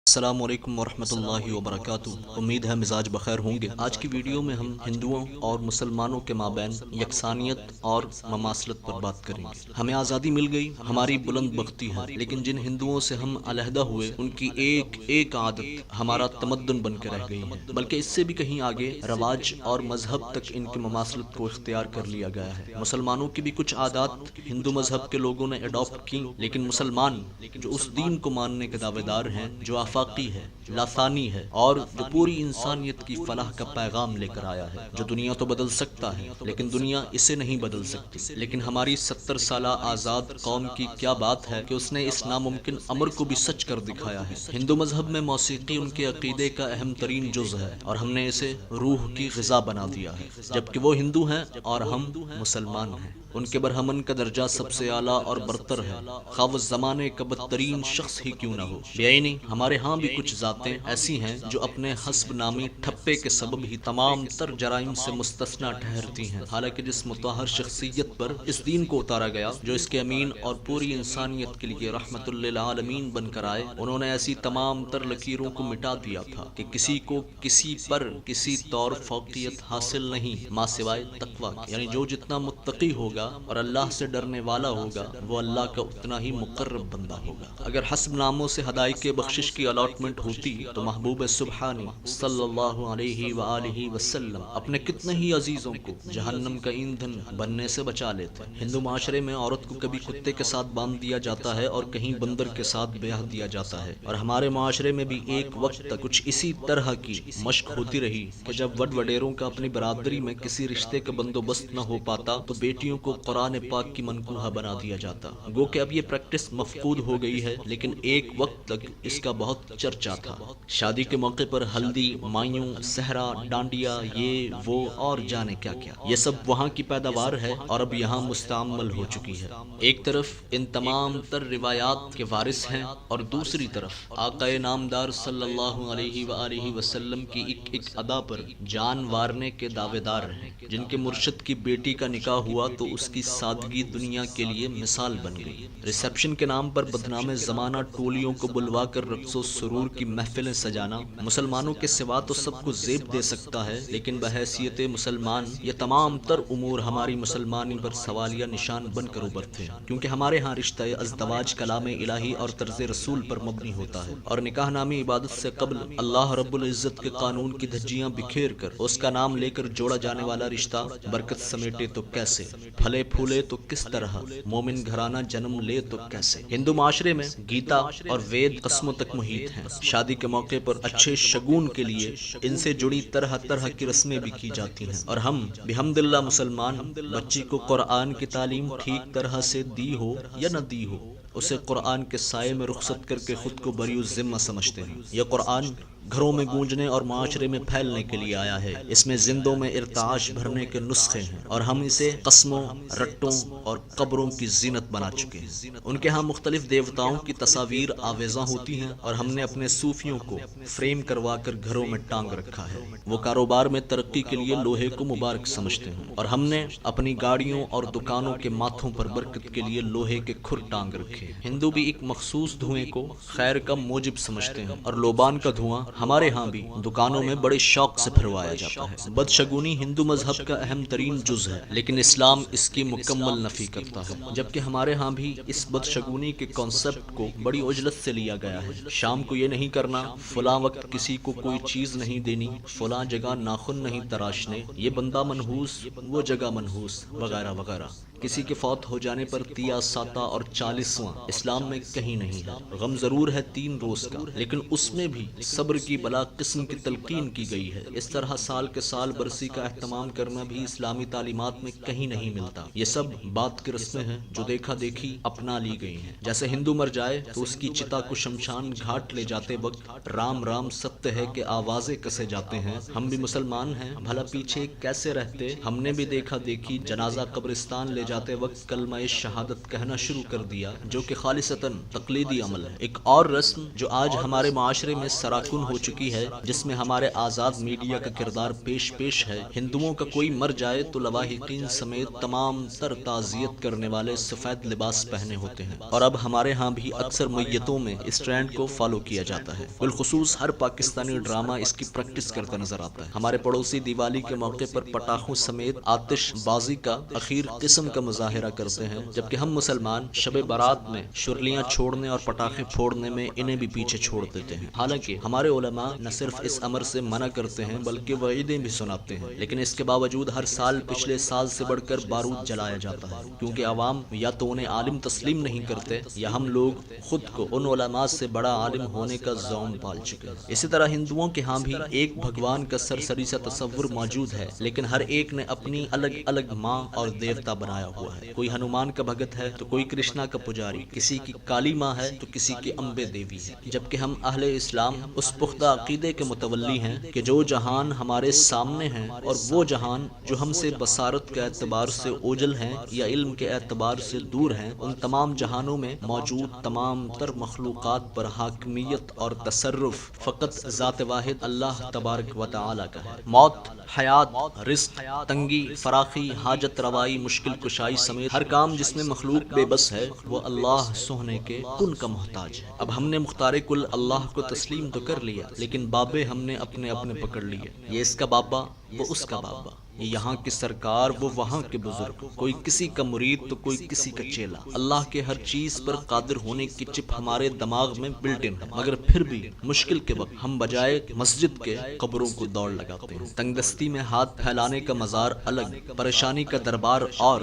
السلام علیکم ورحمۃ اللہ وبرکاتہ۔ امید ہے مزاج بخیر ہوں گے۔ آج کی ویڈیو میں ہم ہندوؤں اور مسلمانوں کے مابین یکسانیت اور مماثلت پر بات کریں گے۔ ہمیں آزادی مل گئی، ہماری بلند بختی ہے، لیکن جن ہندوؤں سے ہم علیحدہ ہوئے ان کی ایک ایک عادت ہمارا تمدن بن کے رہ گئی ہے، بلکہ اس سے بھی کہیں آگے رواج اور مذہب تک ان کی مماثلت کو اختیار کر لیا گیا ہے۔ مسلمانوں کی بھی کچھ عادات ہندو مذہب کے لوگوں نے اڈاپٹ کی، لیکن مسلمان جو اس دین کو ماننے کے دعوے دار ہیں، جو آفاقی ہے، لاثانی ہے، اور جو پوری انسانیت کی فلاح کا پیغام لے کر آیا ہے، جو دنیا تو بدل سکتا ہے لیکن دنیا اسے نہیں بدل سکتی۔ لیکن ہماری 70 سالہ آزاد قوم کی کیا بات ہے کہ اس نے اس ناممکن امر کو بھی سچ کر دکھایا ہے۔ ہندو مذہب میں موسیقی ان کے عقیدے کا اہم ترین جز ہے اور ہم نے اسے روح کی غذا بنا دیا ہے، جبکہ وہ ہندو ہیں اور ہم مسلمان ہیں۔ ان کے برہمن کا درجہ سب سے اعلیٰ اور برتر ہے، خواہ وہ زمانے کا بدترین شخص ہی کیوں نہ ہو۔ بیعینی ہمارے ہاں بھی کچھ ذاتیں ایسی ہیں جو اپنے حسب نامی ٹھپے کے سبب ہی تمام تر جرائم سے مستثنی ٹھہرتی ہیں، حالانکہ جس مطہر شخصیت پر اس دین کو اتارا گیا، جو اس کے امین اور پوری انسانیت کے لیے رحمت للعالمین بن کر آئے، انہوں نے ایسی تمام تر لکیروں کو مٹا دیا تھا کہ کسی کو کسی پر کسی طور فوقیت حاصل نہیں ماں سوائے تقوی کے۔ یعنی جو جتنا متقی ہوگا اور اللہ سے ڈرنے والا ہوگا، وہ اللہ کا اتنا ہی مقرب بندہ ہوگا۔ اگر حسب ناموں سے ہدایت بخشش کی الاٹمنٹ ہوتی تو محبوب سبحانی صلی اللہ علیہ وآلہ وسلم اپنے کتنے ہی عزیزوں کو جہنم کا ایندھن بننے سے بچا لیتے۔ ہندو معاشرے میں عورت کو کبھی کتے کے ساتھ باندھ دیا جاتا ہے اور کہیں بندر کے ساتھ بیاہ دیا جاتا ہے، اور ہمارے معاشرے میں بھی ایک وقت تک کچھ اسی طرح کی مشق ہوتی رہی کہ جب وڈ وڈیروں کا اپنی برادری میں کسی رشتے کا بندوبست نہ ہو پاتا تو بیٹیوں کو قرآن پاک کی منکوحہ بنا دیا جاتا۔ گو کہ اب یہ پریکٹس مفقود ہو گئی ہے، لیکن ایک وقت تک اس کا بہت چرچا تھا۔ شادی کے موقع پر ہلدی، مائیوں، صحرا، ڈانڈیا، یہ وہ اور جانے کیا کیا، یہ سب وہاں کی پیداوار ہے اور اب یہاں مستعمل ہو چکی ہے۔ ایک طرف ان تمام تر روایات کے وارث ہیں اور دوسری طرف آقا نامدار صلی اللہ علیہ وآلہ وسلم کی ایک ادا پر جان وارنے کے دعوے دار ہیں، جن کے مرشد کی بیٹی کا نکاح ہوا تو اس کی سادگی دنیا کے لیے مثال بن گئی۔ ریسیپشن کے نام پر بدنام زمانہ ٹولیوں کو بلوا کر رقص و سرور کی محفلیں سجانا مسلمانوں کے سوا تو سب کو زیب دے سکتا ہے، لیکن بحیثیت مسلمان یہ تمام تر امور ہماری مسلمانی پر سوالیہ نشان بن کر ابھرتے ہیں، کیونکہ ہمارے ہاں رشتہ ازدواج کلام الہی اور طرز رسول پر مبنی ہوتا ہے، اور نکاح نامی عبادت سے قبل اللہ رب العزت کے قانون کی دھجیاں بکھیر کر اس کا نام لے کر جوڑا جانے والا رشتہ برکت سمیٹے تو کیسے، پھلے پھولے تو کس طرح، مومن گھرانہ جنم لے تو کیسے۔ ہندو معاشرے میں گیتا اور وید قسموں تک محیط ہیں۔ شادی کے موقع پر اچھے شگون کے لیے ان سے جڑی طرح طرح کی رسمیں بھی کی جاتی ہیں، اور ہم بحمد اللہ مسلمان بچی کو قرآن کی تعلیم ٹھیک طرح سے دی ہو یا نہ دی ہو، اسے قرآن کے سائے میں رخصت کر کے خود کو بری الذمہ سمجھتے ہیں۔ یہ قرآن گھروں میں گونجنے اور معاشرے میں پھیلنے کے لیے آیا ہے، اس میں زندوں میں ارتعاش بھرنے کے نسخے ہیں، اور ہم اسے قسموں، رٹوں اور قبروں کی زینت بنا چکے ہیں۔ ان کے ہاں مختلف دیوتاؤں کی تصاویر آویزاں ہوتی ہیں، اور ہم نے اپنے صوفیوں کو فریم کروا کر گھروں میں ٹانگ رکھا ہے۔ وہ کاروبار میں ترقی کے لیے لوہے کو مبارک سمجھتے ہیں، اور ہم نے اپنی گاڑیوں اور دکانوں کے ماتھوں پر برکت کے لیے لوہے کے کھر ٹانگ رکھے ہیں۔ ہندو بھی ایک مخصوص دھوئیں کو خیر کا موجب سمجھتے ہیں، اور لوبان کا دھواں ہمارے ہاں بھی دکانوں میں بڑے شوق سے پھروایا جاتا ہے۔ بدشگونی ہندو مذہب کا اہم ترین جز ہے، لیکن اسلام اس کی مکمل نفی کرتا ہے، جبکہ ہمارے ہاں بھی اس بدشگونی کے کانسیپٹ کو بڑی عجلت سے لیا گیا ہے۔ شام کو یہ نہیں کرنا، فلاں وقت کسی کو کوئی چیز نہیں دینی، فلاں جگہ ناخن نہیں تراشنے، یہ بندہ منحوس، وہ جگہ منحوس، وغیرہ وغیرہ۔ کسی کے فوت ہو جانے پر تیا، ساتا اور 40واں اسلام میں کہیں نہیں ہے۔ غم ضرور ہے 3 روز کا، لیکن اس میں بھی صبر کی بلا قسم کی تلقین کی گئی ہے۔ اس طرح سال کے سال برسی کا اہتمام کرنا بھی اسلامی تعلیمات میں کہیں نہیں ملتا۔ یہ سب بات کی رسمیں ہیں جو دیکھا دیکھی اپنا لی گئی ہیں۔ جیسے ہندو مر جائے تو اس کی چتا کو شمشان گھاٹ لے جاتے وقت رام رام ستیہ ہے کہ آوازیں کسے جاتے ہیں، ہم بھی مسلمان ہیں، بھلا پیچھے کیسے رہتے، ہم نے بھی دیکھا دیکھی جنازہ قبرستان لے جاتے وقت کلمہ شہادت کہنا شروع کر دیا، جو کہ خالصتاً تقلیدی عمل ہے۔ ایک اور رسم جو آج ہمارے معاشرے میں سراکن ہو چکی ہے، جس میں ہمارے آزاد میڈیا کا کردار پیش ہے۔ ہندوؤں کا کوئی مر جائے تو لواحقین سمیت تمام تر تعزیت کرنے والے سفید لباس پہنے ہوتے ہیں، اور اب ہمارے ہاں بھی اکثر میتوں میں اس ٹرینڈ کو فالو کیا جاتا ہے۔ بالخصوص ہر پاکستانی ڈرامہ اس کی پریکٹس کرتا نظر آتا ہے۔ ہمارے پڑوسی دیوالی کے موقع پر پٹاخوں سمیت آتش بازی کا اخیر قسم کا مظاہرہ کرتے ہیں، جبکہ ہم مسلمان شب برات میں شرلیاں چھوڑنے اور پٹاخے پھوڑنے میں انہیں بھی پیچھے چھوڑ دیتے ہیں۔ حالانکہ ہمارے علماء نہ صرف اس امر سے منع کرتے ہیں بلکہ وعیدیں بھی سناتے ہیں، لیکن اس کے باوجود ہر سال پچھلے سال سے بڑھ کر بارود جلایا جاتا ہے، کیونکہ عوام یا تو انہیں عالم تسلیم نہیں کرتے یا ہم لوگ خود کو ان علماء سے بڑا عالم ہونے کا ذوق پال چکے ہیں۔ اسی طرح ہندوؤں کے ہاں بھی ایک بھگوان کا سرسری سا تصور موجود ہے، لیکن ہر ایک نے اپنی الگ الگ ماں اور دیوتا بنایا ہوا ہے۔ کوئی ہنومان کا بھگت ہے تو کوئی کرشنا کا پجاری، کسی کی کالی ماں ہے تو کسی کی امبے دیوی ہے، جبکہ ہم اہل اسلام اس پختہ عقیدے کے متولی ہیں کہ جو جہان ہمارے سامنے ہیں اور وہ جہان جو ہم سے بصارت کے اعتبار سے اوجل ہیں یا علم کے اعتبار سے دور ہیں، ان تمام جہانوں میں موجود تمام تر مخلوقات پر حاکمیت اور تصرف فقط ذات واحد اللہ تبارک و تعالی کا ہے۔ موت، حیات، رزق، تنگی، فراخی، حاجت روائی، مشکل کشائی سمیت ہر کام جس میں مخلوق بے بس ہے، وہ اللہ سوہنے کے کن کا محتاج ہے۔ اب ہم نے مختار کل اللہ کو تسلیم تو کر لیا، لیکن بابے ہم نے اپنے اپنے پکڑ لیے۔ یہ اس کا بابا، وہ اس کا بابا، یہ یہاں کی سرکار، وہ وہاں کے بزرگ، کوئی کسی کا مرید تو کوئی کسی کا چیلا۔ اللہ کے ہر چیز پر قادر ہونے کی چپ ہمارے دماغ میں بلٹ ان ہے، مگر پھر بھی مشکل کے وقت ہم بجائے مسجد کے قبروں کو دوڑ لگاتے ہیں۔ تنگ دستی میں ہاتھ پھیلانے کا مزار الگ، پریشانی کا دربار اور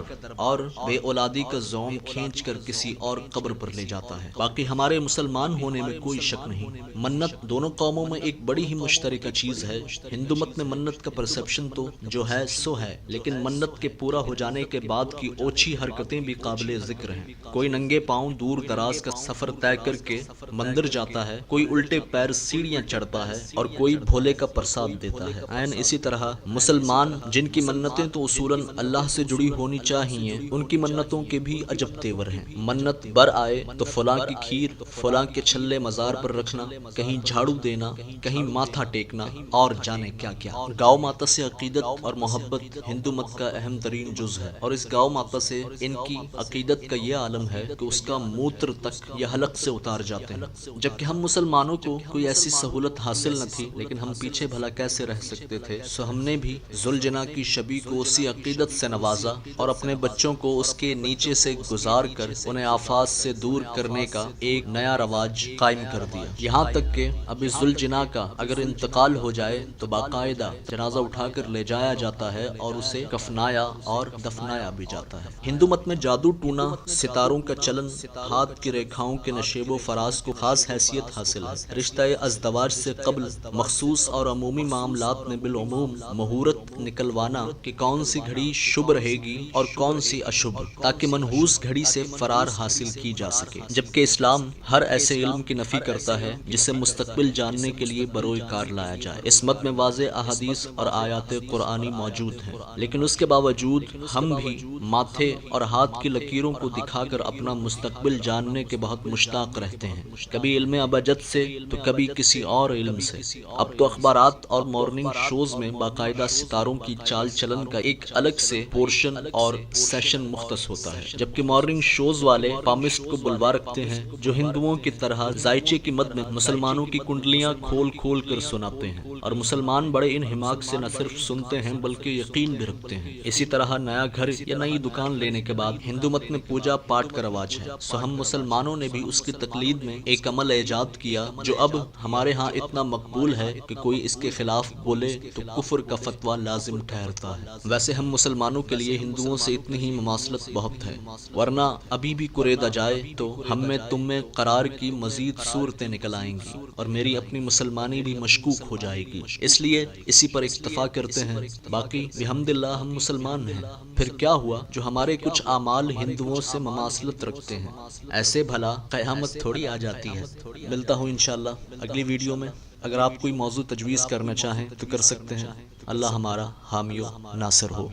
بے اولادی کا زوم کھینچ کر کسی اور قبر پر لے جاتا ہے۔ باقی ہمارے مسلمان ہونے میں کوئی شک نہیں۔ منت دونوں قوموں میں ایک بڑی ہی مشترکہ چیز ہے۔ ہندو مت میں منت کا پرسپشن تو جو ہے سو ہے، لیکن منت کے پورا ہو جانے کے بعد کی اوچھی حرکتیں بھی قابل ذکر ہیں۔ کوئی ننگے پاؤں دور دراز کا سفر طے کر کے مندر جاتا ہے، کوئی الٹے پیر سیڑھیاں چڑھتا ہے اور کوئی بھولے کا پرساد دیتا ہے۔ عین اسی طرح مسلمان جن کی منتیں تو اصولاً اللہ سے جڑی ہونی چاہیے، ان کی منتوں کے بھی عجب تیور ہیں۔ منت بر آئے تو فلاں کی کھیر، فلاں کے چھلے مزار پر رکھنا، کہیں جھاڑو دینا، کہیں ماتھا ٹیکنا اور جانے کیا کیا۔ گاؤ ماتا سے عقیدت اور محبت ہندو مت کا اہم ترین جز ہے، اور اس گاؤ ماتا سے ان کی عقیدت کا یہ عالم ہے کہ اس کا موتر تک یہ حلق سے اتار جاتے ہیں۔ جبکہ ہم مسلمانوں کو کوئی ایسی سہولت حاصل نہ تھی، لیکن ہم پیچھے بھلا کیسے رہ سکتے تھے، سو ہم نے بھی ذوالجناح کی شبی کو اسی عقیدت سے نوازا اور اپنے بچوں کو اس کے نیچے سے گزار کر انہیں آفات سے دور کرنے کا ایک نیا رواج قائم کر دیا۔ یہاں تک کہ اب اس ذوالجناح کا اگر انتقال ہو جائے تو باقاعدہ جنازہ اٹھا کر لے جایا جاتا ہے اور اسے کفنایا اور دفنایا بھی جاتا ہے۔ ہندو مت میں جادو ٹونا، ستاروں کا چلن، ہاتھ کی ریکھاؤں کے نشیب و فراز کو خاص حیثیت حاصل ہے۔ رشتہ ازدواج سے قبل مخصوص اور عمومی معاملات میں بالعموم مہورت نکلوانا کہ کون سی گھڑی شبھ رہے گی اور کون سی اشبھ، تاکہ منحوس گھڑی سے فرار حاصل کی جا سکے۔ جبکہ اسلام ہر ایسے علم کی نفی کرتا ہے جسے مستقبل جاننے کے لیے بروئے کار لایا جائے۔ اس مت میں واضح احادیث اور آیات قرآنی موجود ہیں، لیکن اس کے باوجود ہم بھی ماتھے اور ہاتھ کی لکیروں کو دکھا کر اپنا مستقبل جاننے کے بہت مشتاق رہتے ہیں، کبھی علم ابجد سے تو کبھی کسی اور علم سے۔ اب تو اخبارات اور مارننگ شوز میں باقاعدہ ستاروں کی چال چلن کا ایک الگ سے پورشن اور سیشن مختص ہوتا ہے، جبکہ مارننگ شوز والے پامسٹ کو بلوا رکھتے ہیں جو ہندوؤں کی طرح ذائچے کی مد میں مسلمانوں کی کنڈلیاں کھول کھول کر سناتے ہیں، اور مسلمان بڑے انہماک سے نہ صرف سنتے ہیں بلکہ یقین بھی رکھتے ہیں۔ اسی طرح نیا گھر یا نئی دکان لینے کے بعد ہندو مت میں پوجا پاٹ کا رواج ہے، سو ہم مسلمانوں نے بھی اس کی تقلید میں ایک عمل ایجاد کیا جو اب ہمارے ہاں اتنا مقبول ہے کہ کوئی اس کے خلاف بولے تو کفر کا فتویٰ لازم ٹھہرتا ہے۔ ویسے ہم مسلمانوں کے لیے ہندوؤں سے اتنی ہی مماثلت بہت ہے، ورنہ ابھی بھی کریدا جائے تو ہم میں تم میں قرار کی مزید صورتیں نکل آئیں گی اور میری اپنی مسلمانی بھی مشکوک ہو جائے گی، اس لیے اسی پر اکتفا کرتے ہیں۔ باقی بحمد اللہ ہم مسلمان ہیں، پھر کیا ہوا جو ہمارے کچھ اعمال ہندوؤں سے مماثلت رکھتے ہیں، ایسے بھلا قیامت تھوڑی آ جاتی ہے۔ ملتا ہوں انشاءاللہ اگلی ویڈیو میں۔ اگر آپ کوئی موضوع تجویز کرنا چاہیں تو کر سکتے ہیں۔ اللہ ہمارا حامی و ناصر ہو۔